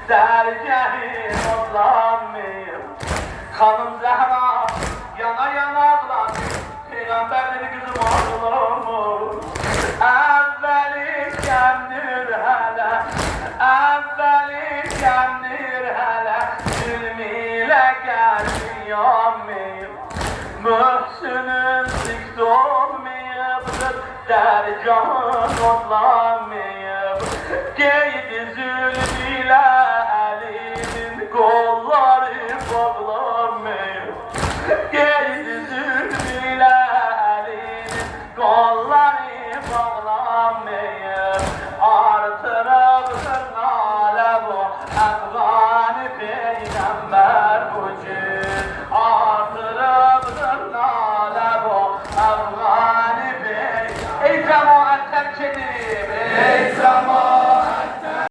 dergâhin odlanmayım. Kanım Zehra yana yana ağlar, Peygamberleri kızım ağlamur. Evveli kendir hele, evveli kendir hele, Zülmiyle gelmiyor. Mühsünüzlük dolmayıptır, dergahın odlanmayıp. Geydi zülmiyle elinin kolları bağlanmayıp.